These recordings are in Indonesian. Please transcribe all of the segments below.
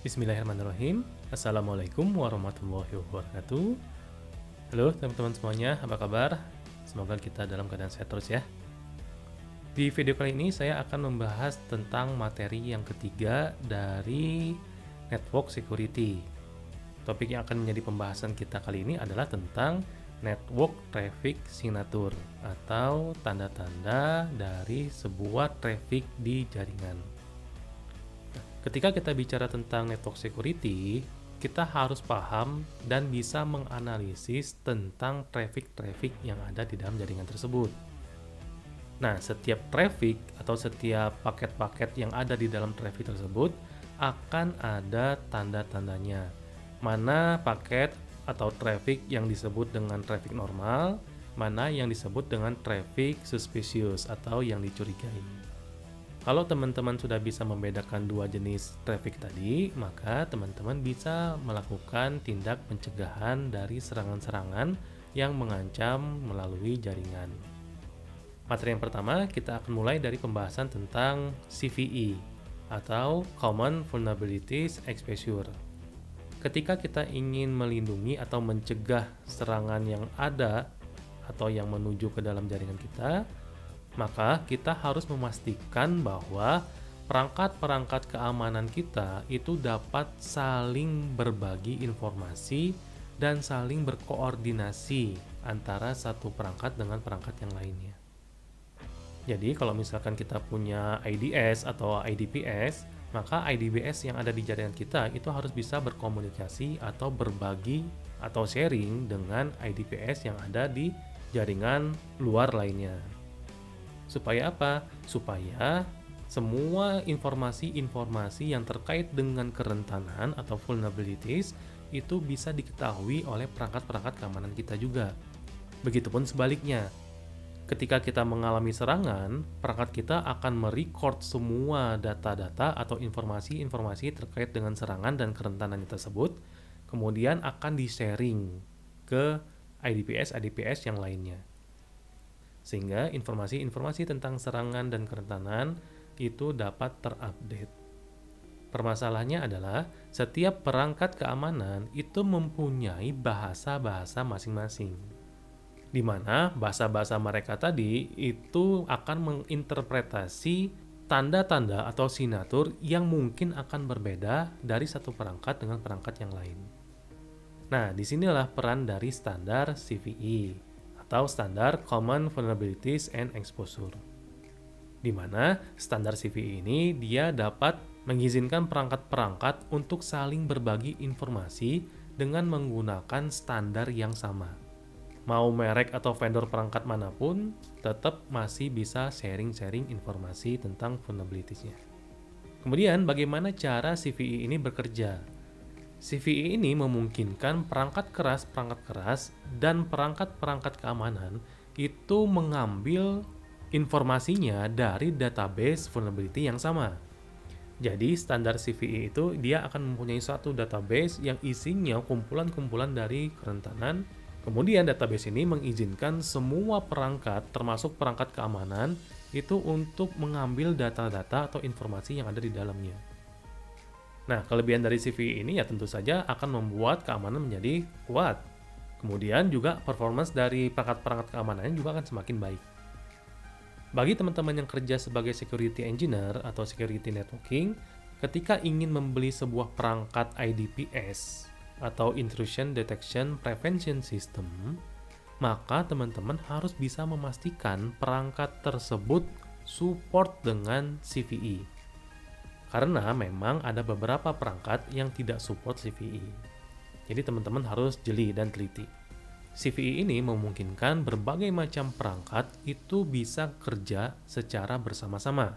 Bismillahirrahmanirrahim. Assalamualaikum warahmatullahi wabarakatuh. Halo teman-teman semuanya, apa kabar? Semoga kita dalam keadaan sehat terus ya. Di video kali ini saya akan membahas tentang materi yang ketiga dari Network Security. Topik yang akan menjadi pembahasan kita kali ini adalah tentang Network Traffic Signature atau tanda-tanda dari sebuah traffic di jaringan. Ketika kita bicara tentang network security, kita harus paham dan bisa menganalisis tentang traffic yang ada di dalam jaringan tersebut. Nah, setiap traffic atau setiap paket-paket yang ada di dalam traffic tersebut akan ada tanda-tandanya. Mana paket atau traffic yang disebut dengan traffic normal, mana yang disebut dengan traffic suspicious atau yang dicurigai. Kalau teman-teman sudah bisa membedakan dua jenis traffic tadi, maka teman-teman bisa melakukan tindak pencegahan dari serangan-serangan yang mengancam melalui jaringan. Materi yang pertama, kita akan mulai dari pembahasan tentang CVE atau Common Vulnerabilities Exposure. Ketika kita ingin melindungi atau mencegah serangan yang ada atau yang menuju ke dalam jaringan kita, maka kita harus memastikan bahwa perangkat-perangkat keamanan kita itu dapat saling berbagi informasi dan saling berkoordinasi antara satu perangkat dengan perangkat yang lainnya. Jadi kalau misalkan kita punya IDS atau IDPS, maka IDPS yang ada di jaringan kita itu harus bisa berkomunikasi atau berbagi atau sharing dengan IDPS yang ada di jaringan luar lainnya. Supaya apa? Supaya semua informasi-informasi yang terkait dengan kerentanan atau vulnerabilities itu bisa diketahui oleh perangkat-perangkat keamanan kita juga. Begitupun sebaliknya. Ketika kita mengalami serangan, perangkat kita akan merecord semua data-data atau informasi-informasi terkait dengan serangan dan kerentanan tersebut, kemudian akan di-sharing ke IDPS yang lainnya. Sehingga informasi-informasi tentang serangan dan kerentanan itu dapat terupdate. Permasalahannya adalah setiap perangkat keamanan itu mempunyai bahasa-bahasa masing-masing, di mana bahasa-bahasa mereka tadi itu akan menginterpretasi tanda-tanda atau signature yang mungkin akan berbeda dari satu perangkat dengan perangkat yang lain. Nah, disinilah peran dari standar CVE atau standar Common Vulnerabilities and Exposure, di mana standar CVE ini dia dapat mengizinkan perangkat-perangkat untuk saling berbagi informasi dengan menggunakan standar yang sama. Mau merek atau vendor perangkat manapun, tetap masih bisa sharing-sharing informasi tentang vulnerabilities-nya. Kemudian, bagaimana cara CVE ini bekerja? CVE ini memungkinkan perangkat keras, dan perangkat-perangkat keamanan itu mengambil informasinya dari database vulnerability yang sama. Jadi standar CVE itu dia akan mempunyai suatu database yang isinya kumpulan-kumpulan dari kerentanan. Kemudian database ini mengizinkan semua perangkat termasuk perangkat keamanan itu untuk mengambil data-data atau informasi yang ada di dalamnya. Nah, kelebihan dari CVE ini ya tentu saja akan membuat keamanan menjadi kuat. Kemudian juga performance dari perangkat-perangkat keamanannya juga akan semakin baik. Bagi teman-teman yang kerja sebagai security engineer atau security networking, ketika ingin membeli sebuah perangkat IDPS atau Intrusion Detection Prevention System, maka teman-teman harus bisa memastikan perangkat tersebut support dengan CVE. Karena memang ada beberapa perangkat yang tidak support CVE. Jadi teman-teman harus jeli dan teliti. CVE ini memungkinkan berbagai macam perangkat itu bisa kerja secara bersama-sama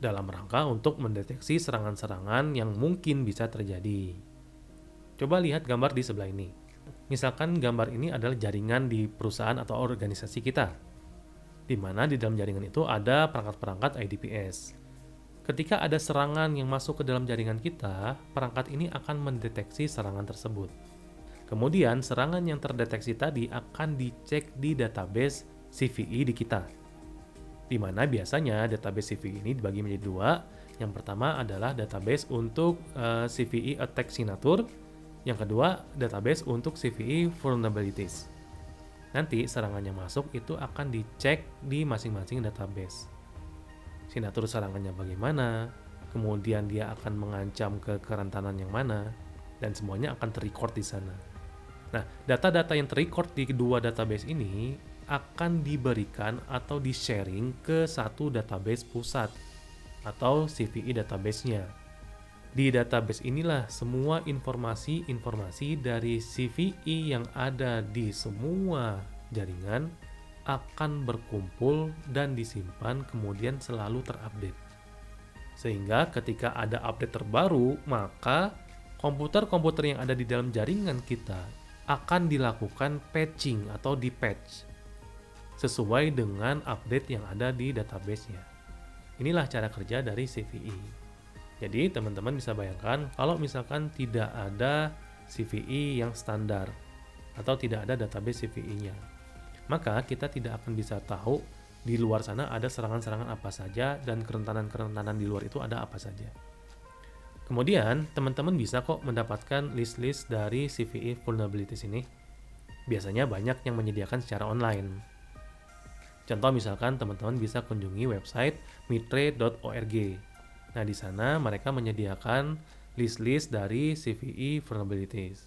dalam rangka untuk mendeteksi serangan-serangan yang mungkin bisa terjadi. Coba lihat gambar di sebelah ini. Misalkan gambar ini adalah jaringan di perusahaan atau organisasi kita, di mana di dalam jaringan itu ada perangkat-perangkat IDPS. Ketika ada serangan yang masuk ke dalam jaringan kita, perangkat ini akan mendeteksi serangan tersebut. Kemudian, serangan yang terdeteksi tadi akan dicek di database CVE di kita. Di mana biasanya database CVE ini dibagi menjadi dua, Yang pertama adalah database untuk CVE attack signature. Yang kedua, database untuk CVE vulnerabilities. Nanti serangannya masuk itu akan dicek di masing-masing database. Signature serangannya bagaimana, kemudian dia akan mengancam ke kerentanan yang mana, dan semuanya akan terrecord di sana. Nah, data-data yang terrecord di kedua database ini akan diberikan atau di-sharing ke satu database pusat atau CVE database-nya. Di database inilah semua informasi-informasi dari CVE yang ada di semua jaringan akan berkumpul dan disimpan, kemudian selalu terupdate. Sehingga ketika ada update terbaru, maka komputer-komputer yang ada di dalam jaringan kita akan dilakukan patching atau di-patch sesuai dengan update yang ada di database-nya. Inilah cara kerja dari CVE. Jadi teman-teman bisa bayangkan kalau misalkan tidak ada CVE yang standar atau tidak ada database CVE-nya, maka kita tidak akan bisa tahu di luar sana ada serangan-serangan apa saja dan kerentanan-kerentanan di luar itu ada apa saja. Kemudian teman-teman bisa kok mendapatkan list-list dari CVE vulnerabilities ini. Biasanya banyak yang menyediakan secara online. Contoh misalkan teman-teman bisa kunjungi website mitre.org. Nah, di sana mereka menyediakan list-list dari CVE vulnerabilities.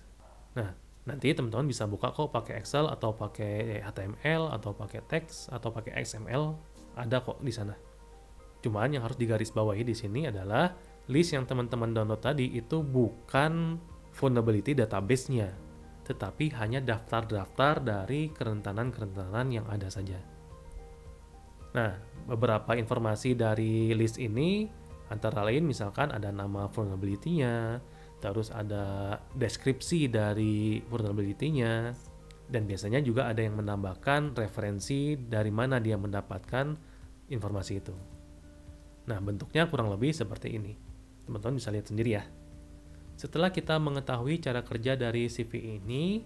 Nah, nanti teman-teman bisa buka kok pakai Excel atau pakai HTML atau pakai teks atau pakai XML, ada kok di sana. Cuman yang harus digarisbawahi di sini adalah list yang teman-teman download tadi itu bukan vulnerability database-nya, tetapi hanya daftar-daftar dari kerentanan-kerentanan yang ada saja. Nah, beberapa informasi dari list ini antara lain misalkan ada nama vulnerability-nya, terus ada deskripsi dari vulnerability-nya, dan biasanya juga ada yang menambahkan referensi dari mana dia mendapatkan informasi itu. Nah, bentuknya kurang lebih seperti ini. Teman-teman bisa lihat sendiri ya. Setelah kita mengetahui cara kerja dari CVE ini,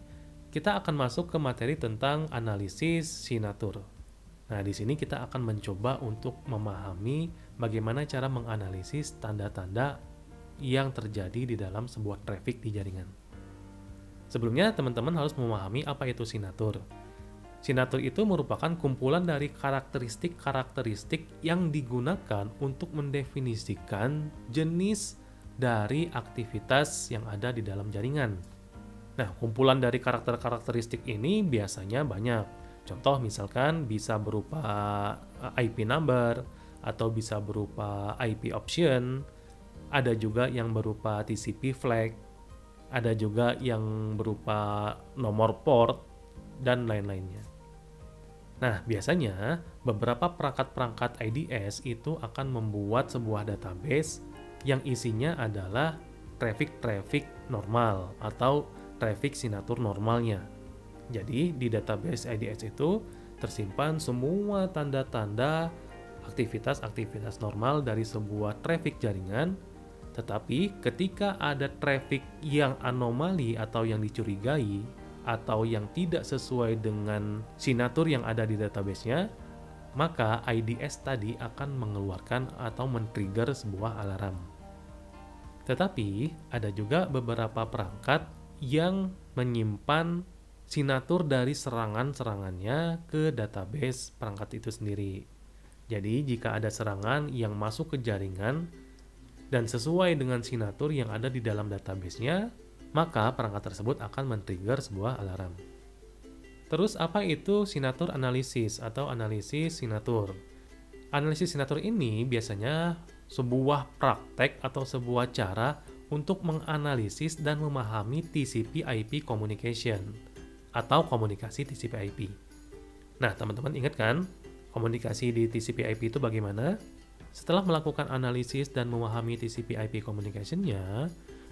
kita akan masuk ke materi tentang analisis signature. Nah, di sini kita akan mencoba untuk memahami bagaimana cara menganalisis tanda-tanda yang terjadi di dalam sebuah traffic di jaringan. Sebelumnya, teman-teman harus memahami apa itu signature. Signature itu merupakan kumpulan dari karakteristik-karakteristik yang digunakan untuk mendefinisikan jenis dari aktivitas yang ada di dalam jaringan. Nah, kumpulan dari karakteristik ini biasanya banyak. Contoh misalkan bisa berupa IP number atau bisa berupa IP option, ada juga yang berupa TCP flag, ada juga yang berupa nomor port, dan lain-lainnya. Nah, biasanya beberapa perangkat-perangkat IDS itu akan membuat sebuah database yang isinya adalah traffic normal atau traffic signature normalnya. Jadi, di database IDS itu tersimpan semua tanda-tanda aktivitas-aktivitas normal dari sebuah traffic jaringan, tetapi ketika ada traffic yang anomali atau yang dicurigai, atau yang tidak sesuai dengan signature yang ada di database-nya, maka IDS tadi akan mengeluarkan atau men-trigger sebuah alarm. Tetapi, ada juga beberapa perangkat yang menyimpan signature dari serangan-serangannya ke database perangkat itu sendiri. Jadi, jika ada serangan yang masuk ke jaringan dan sesuai dengan signature yang ada di dalam database-nya, maka perangkat tersebut akan men-trigger sebuah alarm. Terus, apa itu signature analysis atau analisis signature? Analisis signature ini biasanya sebuah praktek atau sebuah cara untuk menganalisis dan memahami TCP/IP communication atau komunikasi TCP/IP. Nah, teman-teman ingat kan, komunikasi di TCP/IP itu bagaimana? Setelah melakukan analisis dan memahami TCP/IP communication-nya,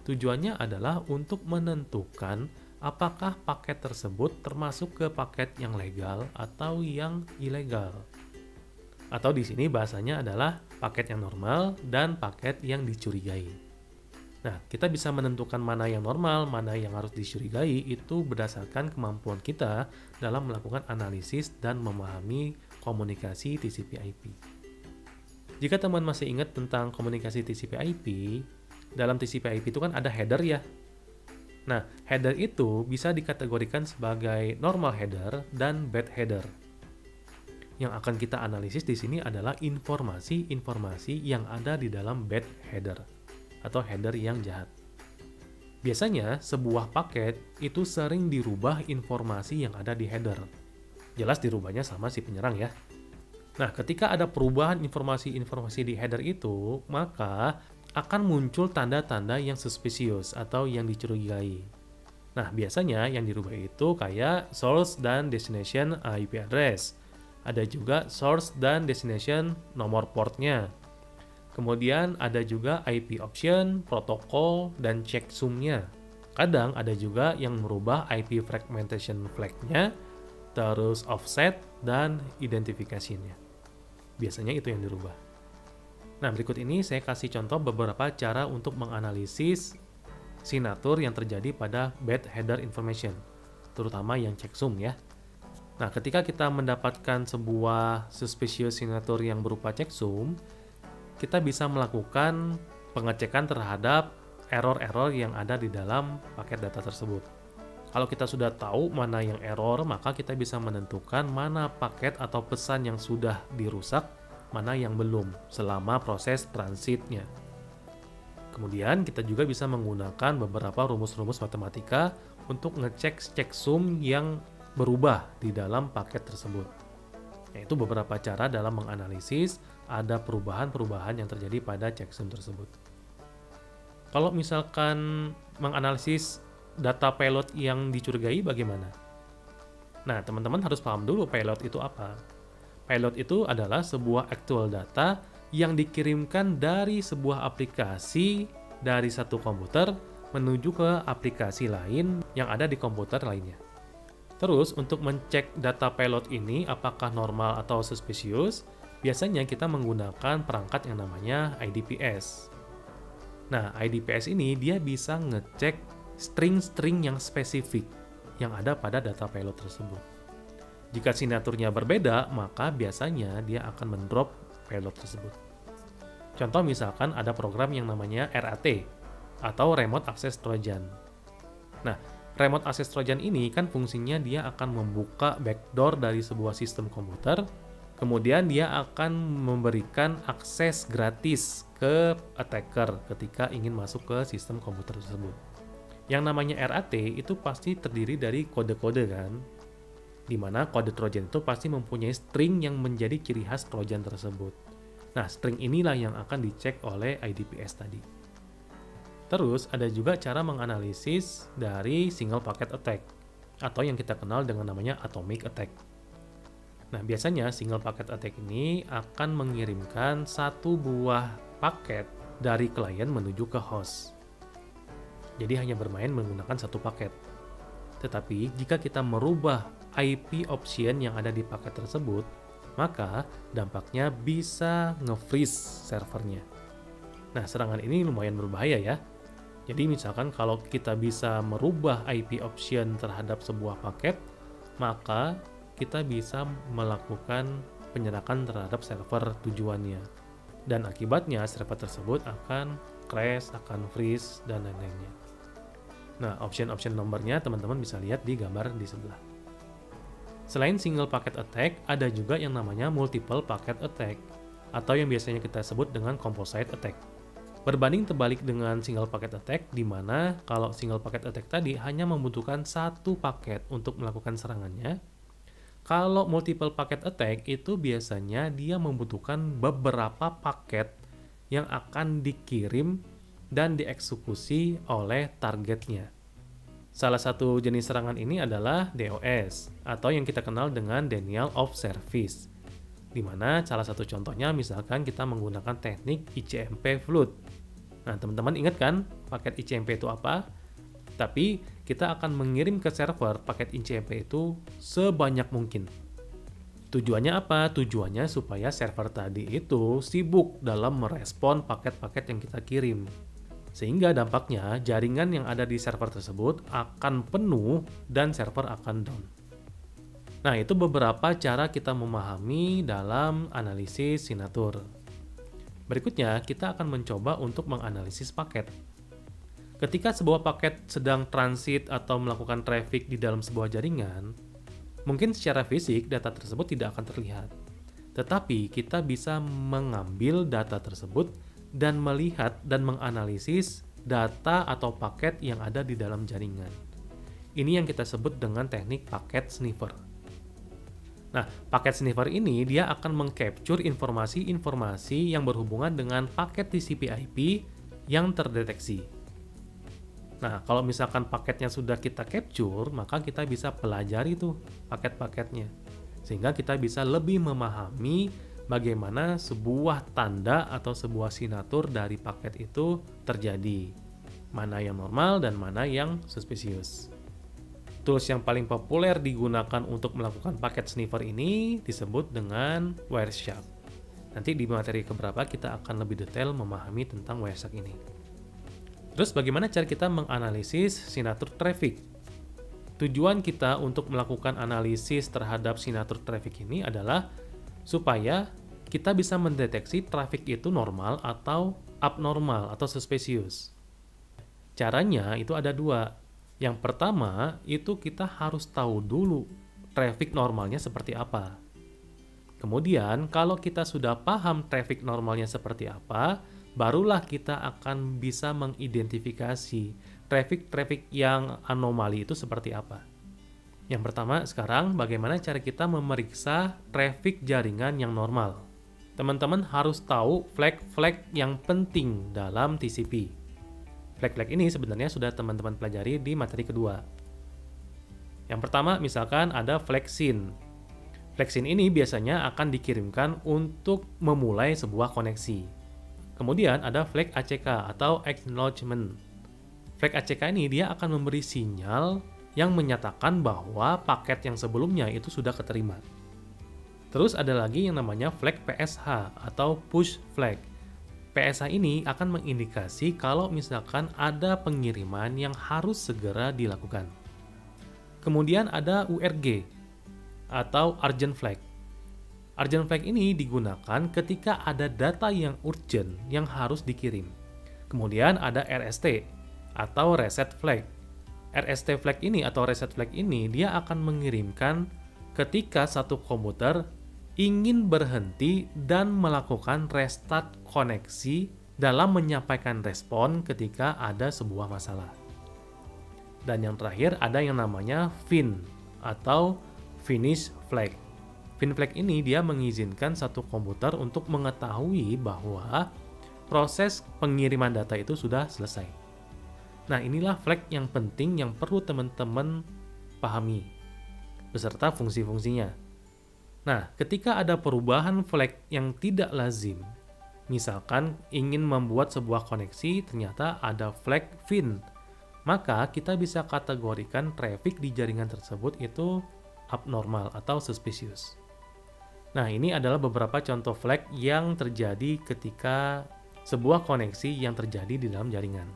tujuannya adalah untuk menentukan apakah paket tersebut termasuk ke paket yang legal atau yang ilegal. Atau di sini bahasanya adalah paket yang normal dan paket yang dicurigai. Nah, kita bisa menentukan mana yang normal, mana yang harus dicurigai itu berdasarkan kemampuan kita dalam melakukan analisis dan memahami komunikasi TCP/IP. Jika teman masih ingat tentang komunikasi TCP/IP, dalam TCP/IP itu kan ada header ya. Nah, header itu bisa dikategorikan sebagai normal header dan bad header. Yang akan kita analisis di sini adalah informasi-informasi yang ada di dalam bad header atau header yang jahat. Biasanya, sebuah paket itu sering dirubah informasi yang ada di header. Jelas dirubahnya sama si penyerang ya. Nah, ketika ada perubahan informasi-informasi di header itu, maka akan muncul tanda-tanda yang suspicious atau yang dicurigai. Nah, biasanya yang dirubah itu kayak source dan destination IP address. Ada juga source dan destination nomor portnya. Kemudian ada juga IP option, protokol, dan checksum-nya. Kadang ada juga yang merubah IP fragmentation flag-nya, terus offset, dan identifikasinya. Biasanya itu yang dirubah. Nah, berikut ini saya kasih contoh beberapa cara untuk menganalisis signature yang terjadi pada bad header information, terutama yang checksum ya. Nah, ketika kita mendapatkan sebuah suspicious signature yang berupa checksum, kita bisa melakukan pengecekan terhadap error-error yang ada di dalam paket data tersebut. Kalau kita sudah tahu mana yang error, maka kita bisa menentukan mana paket atau pesan yang sudah dirusak, mana yang belum, selama proses transitnya. Kemudian kita juga bisa menggunakan beberapa rumus-rumus matematika untuk ngecek checksum yang berubah di dalam paket tersebut. Yaitu beberapa cara dalam menganalisis ada perubahan-perubahan yang terjadi pada checksum tersebut. Kalau misalkan menganalisis data payload yang dicurigai bagaimana? Nah, teman-teman harus paham dulu payload itu apa. Payload itu adalah sebuah actual data yang dikirimkan dari sebuah aplikasi dari satu komputer menuju ke aplikasi lain yang ada di komputer lainnya. Terus, untuk mencek data payload ini apakah normal atau suspicious, biasanya kita menggunakan perangkat yang namanya IDPS. Nah, IDPS ini dia bisa ngecek string-string yang spesifik yang ada pada data payload tersebut. Jika signaturnya berbeda, maka biasanya dia akan mendrop payload tersebut. Contoh misalkan ada program yang namanya RAT atau Remote Access Trojan. Nah, Remote Access Trojan ini kan fungsinya dia akan membuka backdoor dari sebuah sistem komputer, kemudian dia akan memberikan akses gratis ke attacker ketika ingin masuk ke sistem komputer tersebut. Yang namanya RAT itu pasti terdiri dari kode-kode kan, di mana kode Trojan itu pasti mempunyai string yang menjadi ciri khas Trojan tersebut. Nah, string inilah yang akan dicek oleh IDPS tadi. Terus, ada juga cara menganalisis dari single packet attack, atau yang kita kenal dengan namanya atomic attack. Nah, biasanya single packet attack ini akan mengirimkan satu buah paket dari klien menuju ke host. Jadi hanya bermain menggunakan satu paket. Tetapi, jika kita merubah IP option yang ada di paket tersebut, maka dampaknya bisa nge-freeze servernya. Nah, serangan ini lumayan berbahaya ya. Jadi misalkan kalau kita bisa merubah IP option terhadap sebuah paket, maka kita bisa melakukan penyerangan terhadap server tujuannya. Dan akibatnya server tersebut akan crash, akan freeze, dan lain-lainnya. Nah, option-option nomornya teman-teman bisa lihat di gambar di sebelah. Selain single packet attack, ada juga yang namanya multiple packet attack, atau yang biasanya kita sebut dengan composite attack. Berbanding terbalik dengan single packet attack, di mana kalau single packet attack tadi hanya membutuhkan satu paket untuk melakukan serangannya. Kalau multiple packet attack itu biasanya dia membutuhkan beberapa paket yang akan dikirim dan dieksekusi oleh targetnya. Salah satu jenis serangan ini adalah DOS, atau yang kita kenal dengan Denial of Service. Di mana salah satu contohnya misalkan kita menggunakan teknik ICMP flood. Nah, teman-teman ingat kan paket ICMP itu apa? Tapi kita akan mengirim ke server paket ICMP itu sebanyak mungkin. Tujuannya apa? Tujuannya supaya server tadi itu sibuk dalam merespon paket-paket yang kita kirim. Sehingga dampaknya jaringan yang ada di server tersebut akan penuh dan server akan down. Nah, itu beberapa cara kita memahami dalam analisis signature. Berikutnya, kita akan mencoba untuk menganalisis paket. Ketika sebuah paket sedang transit atau melakukan traffic di dalam sebuah jaringan, mungkin secara fisik data tersebut tidak akan terlihat. Tetapi kita bisa mengambil data tersebut dan melihat dan menganalisis data atau paket yang ada di dalam jaringan. Ini yang kita sebut dengan teknik paket sniffer. Nah, paket sniffer ini dia akan mengcapture informasi-informasi yang berhubungan dengan paket TCP/IP yang terdeteksi. Nah, kalau misalkan paketnya sudah kita capture, maka kita bisa pelajari tuh paket-paketnya. Sehingga kita bisa lebih memahami bagaimana sebuah tanda atau sebuah signatur dari paket itu terjadi. Mana yang normal dan mana yang suspicious. Tools yang paling populer digunakan untuk melakukan paket sniffer ini disebut dengan Wireshark. Nanti di materi keberapa kita akan lebih detail memahami tentang Wireshark ini. Terus bagaimana cara kita menganalisis signatur traffic? Tujuan kita untuk melakukan analisis terhadap signatur traffic ini adalah supaya kita bisa mendeteksi traffic itu normal atau abnormal atau suspicious. Caranya itu ada dua. Yang pertama, itu kita harus tahu dulu traffic normalnya seperti apa. Kemudian, kalau kita sudah paham traffic normalnya seperti apa, barulah kita akan bisa mengidentifikasi traffic yang anomali itu seperti apa. Yang pertama, sekarang bagaimana cara kita memeriksa traffic jaringan yang normal. Teman-teman harus tahu flag-flag yang penting dalam TCP. Flag-flag ini sebenarnya sudah teman-teman pelajari di materi kedua. Yang pertama, misalkan ada flag SYN. Flag SYN ini biasanya akan dikirimkan untuk memulai sebuah koneksi. Kemudian ada flag ACK atau Acknowledgement. Flag ACK ini dia akan memberi sinyal yang menyatakan bahwa paket yang sebelumnya itu sudah keterima. Terus ada lagi yang namanya flag PSH atau Push Flag. PSH ini akan mengindikasi kalau misalkan ada pengiriman yang harus segera dilakukan. Kemudian ada URG atau Urgent Flag. Urgent Flag ini digunakan ketika ada data yang urgent yang harus dikirim. Kemudian ada RST atau Reset Flag. RST Flag ini atau Reset Flag ini dia akan mengirimkan ketika satu komputer ingin berhenti dan melakukan restart koneksi dalam menyampaikan respon ketika ada sebuah masalah. Dan yang terakhir ada yang namanya FIN atau Finish Flag. FIN Flag ini dia mengizinkan satu komputer untuk mengetahui bahwa proses pengiriman data itu sudah selesai. Nah, inilah flag yang penting yang perlu teman-teman pahami beserta fungsi-fungsinya. Nah, ketika ada perubahan flag yang tidak lazim, misalkan ingin membuat sebuah koneksi, ternyata ada flag FIN, maka kita bisa kategorikan traffic di jaringan tersebut itu abnormal atau suspicious. Nah, ini adalah beberapa contoh flag yang terjadi ketika sebuah koneksi yang terjadi di dalam jaringan.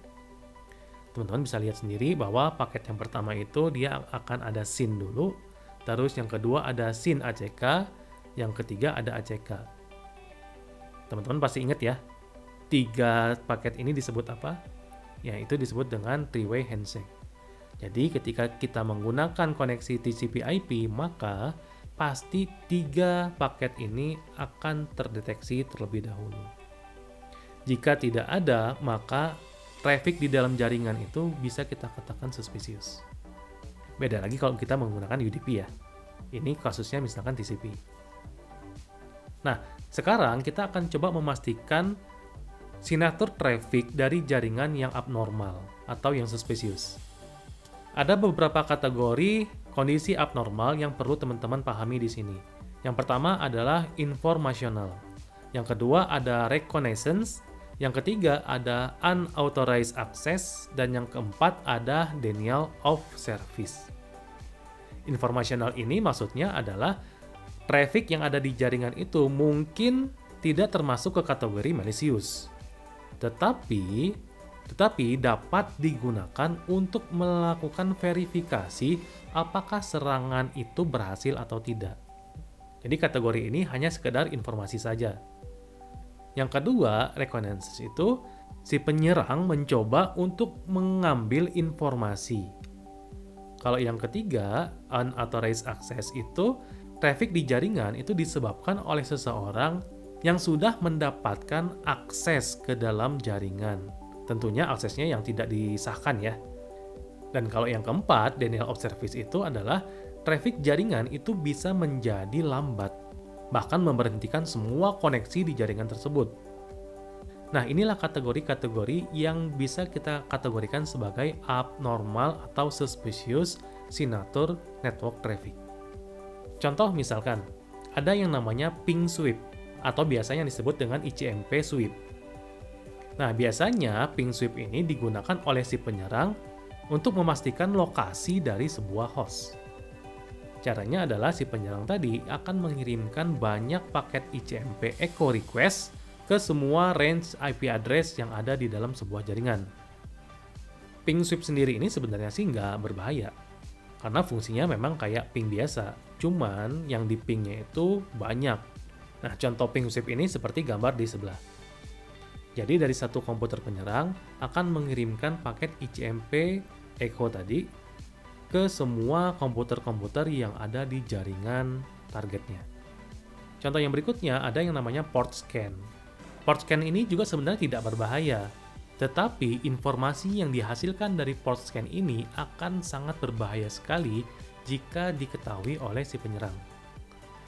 Teman-teman bisa lihat sendiri bahwa paket yang pertama itu dia akan ada SYN dulu, terus yang kedua ada SYN ACK, yang ketiga ada ACK. Teman-teman pasti ingat ya, 3 paket ini disebut apa? Ya, itu disebut dengan three-way handshake. Jadi ketika kita menggunakan koneksi TCP/IP, maka pasti 3 paket ini akan terdeteksi terlebih dahulu. Jika tidak ada, maka traffic di dalam jaringan itu bisa kita katakan suspicious. Beda lagi kalau kita menggunakan UDP ya. Ini kasusnya misalkan TCP. Nah, sekarang kita akan coba memastikan signatur traffic dari jaringan yang abnormal atau yang suspicious. Ada beberapa kategori kondisi abnormal yang perlu teman-teman pahami di sini. Yang pertama adalah informational. Yang kedua ada reconnaissance. Yang ketiga ada unauthorized access, dan yang keempat ada denial of service. Informational ini maksudnya adalah traffic yang ada di jaringan itu mungkin tidak termasuk ke kategori malicious, tetapi dapat digunakan untuk melakukan verifikasi apakah serangan itu berhasil atau tidak. Jadi kategori ini hanya sekedar informasi saja. Yang kedua, reconnaissance itu si penyerang mencoba untuk mengambil informasi. Kalau yang ketiga, unauthorized access itu traffic di jaringan itu disebabkan oleh seseorang yang sudah mendapatkan akses ke dalam jaringan. Tentunya aksesnya yang tidak disahkan ya. Dan kalau yang keempat, denial of service itu adalah traffic jaringan itu bisa menjadi lambat, bahkan memberhentikan semua koneksi di jaringan tersebut. Nah, inilah kategori-kategori yang bisa kita kategorikan sebagai abnormal atau suspicious signature network traffic. Contoh misalkan, ada yang namanya ping sweep, atau biasanya disebut dengan ICMP sweep. Nah, biasanya ping sweep ini digunakan oleh si penyerang untuk memastikan lokasi dari sebuah host. Caranya adalah si penyerang tadi akan mengirimkan banyak paket ICMP echo request ke semua range IP address yang ada di dalam sebuah jaringan. Ping sweep sendiri ini sebenarnya sih nggak berbahaya, karena fungsinya memang kayak ping biasa, cuman yang di pingnya itu banyak. Nah, contoh ping sweep ini seperti gambar di sebelah. Jadi dari satu komputer penyerang akan mengirimkan paket ICMP echo tadi ke semua komputer-komputer yang ada di jaringan targetnya. Contoh yang berikutnya ada yang namanya port scan. Port scan ini juga sebenarnya tidak berbahaya, tetapi informasi yang dihasilkan dari port scan ini akan sangat berbahaya sekali jika diketahui oleh si penyerang.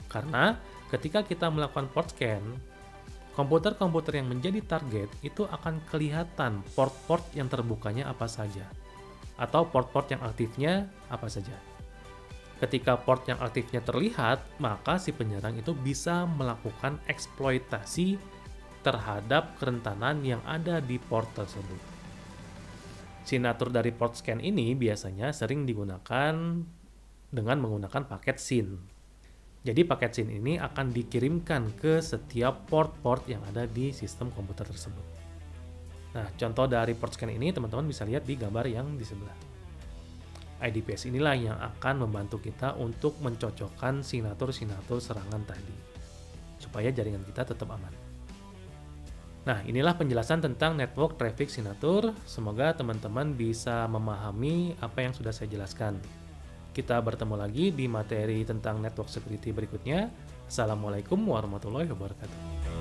Karena ketika kita melakukan port scan, komputer-komputer yang menjadi target itu akan kelihatan port-port yang terbukanya apa saja, atau port-port yang aktifnya apa saja. Ketika port yang aktifnya terlihat, maka si penyerang itu bisa melakukan eksploitasi terhadap kerentanan yang ada di port tersebut. Signature dari port scan ini biasanya sering digunakan dengan menggunakan paket SYN. Jadi paket SYN ini akan dikirimkan ke setiap port-port yang ada di sistem komputer tersebut. Nah, contoh dari port scan ini teman-teman bisa lihat di gambar yang di sebelah. IDPS inilah yang akan membantu kita untuk mencocokkan signatur-signatur serangan tadi, supaya jaringan kita tetap aman. Nah, inilah penjelasan tentang network traffic signature. Semoga teman-teman bisa memahami apa yang sudah saya jelaskan. Kita bertemu lagi di materi tentang network security berikutnya. Assalamualaikum warahmatullahi wabarakatuh.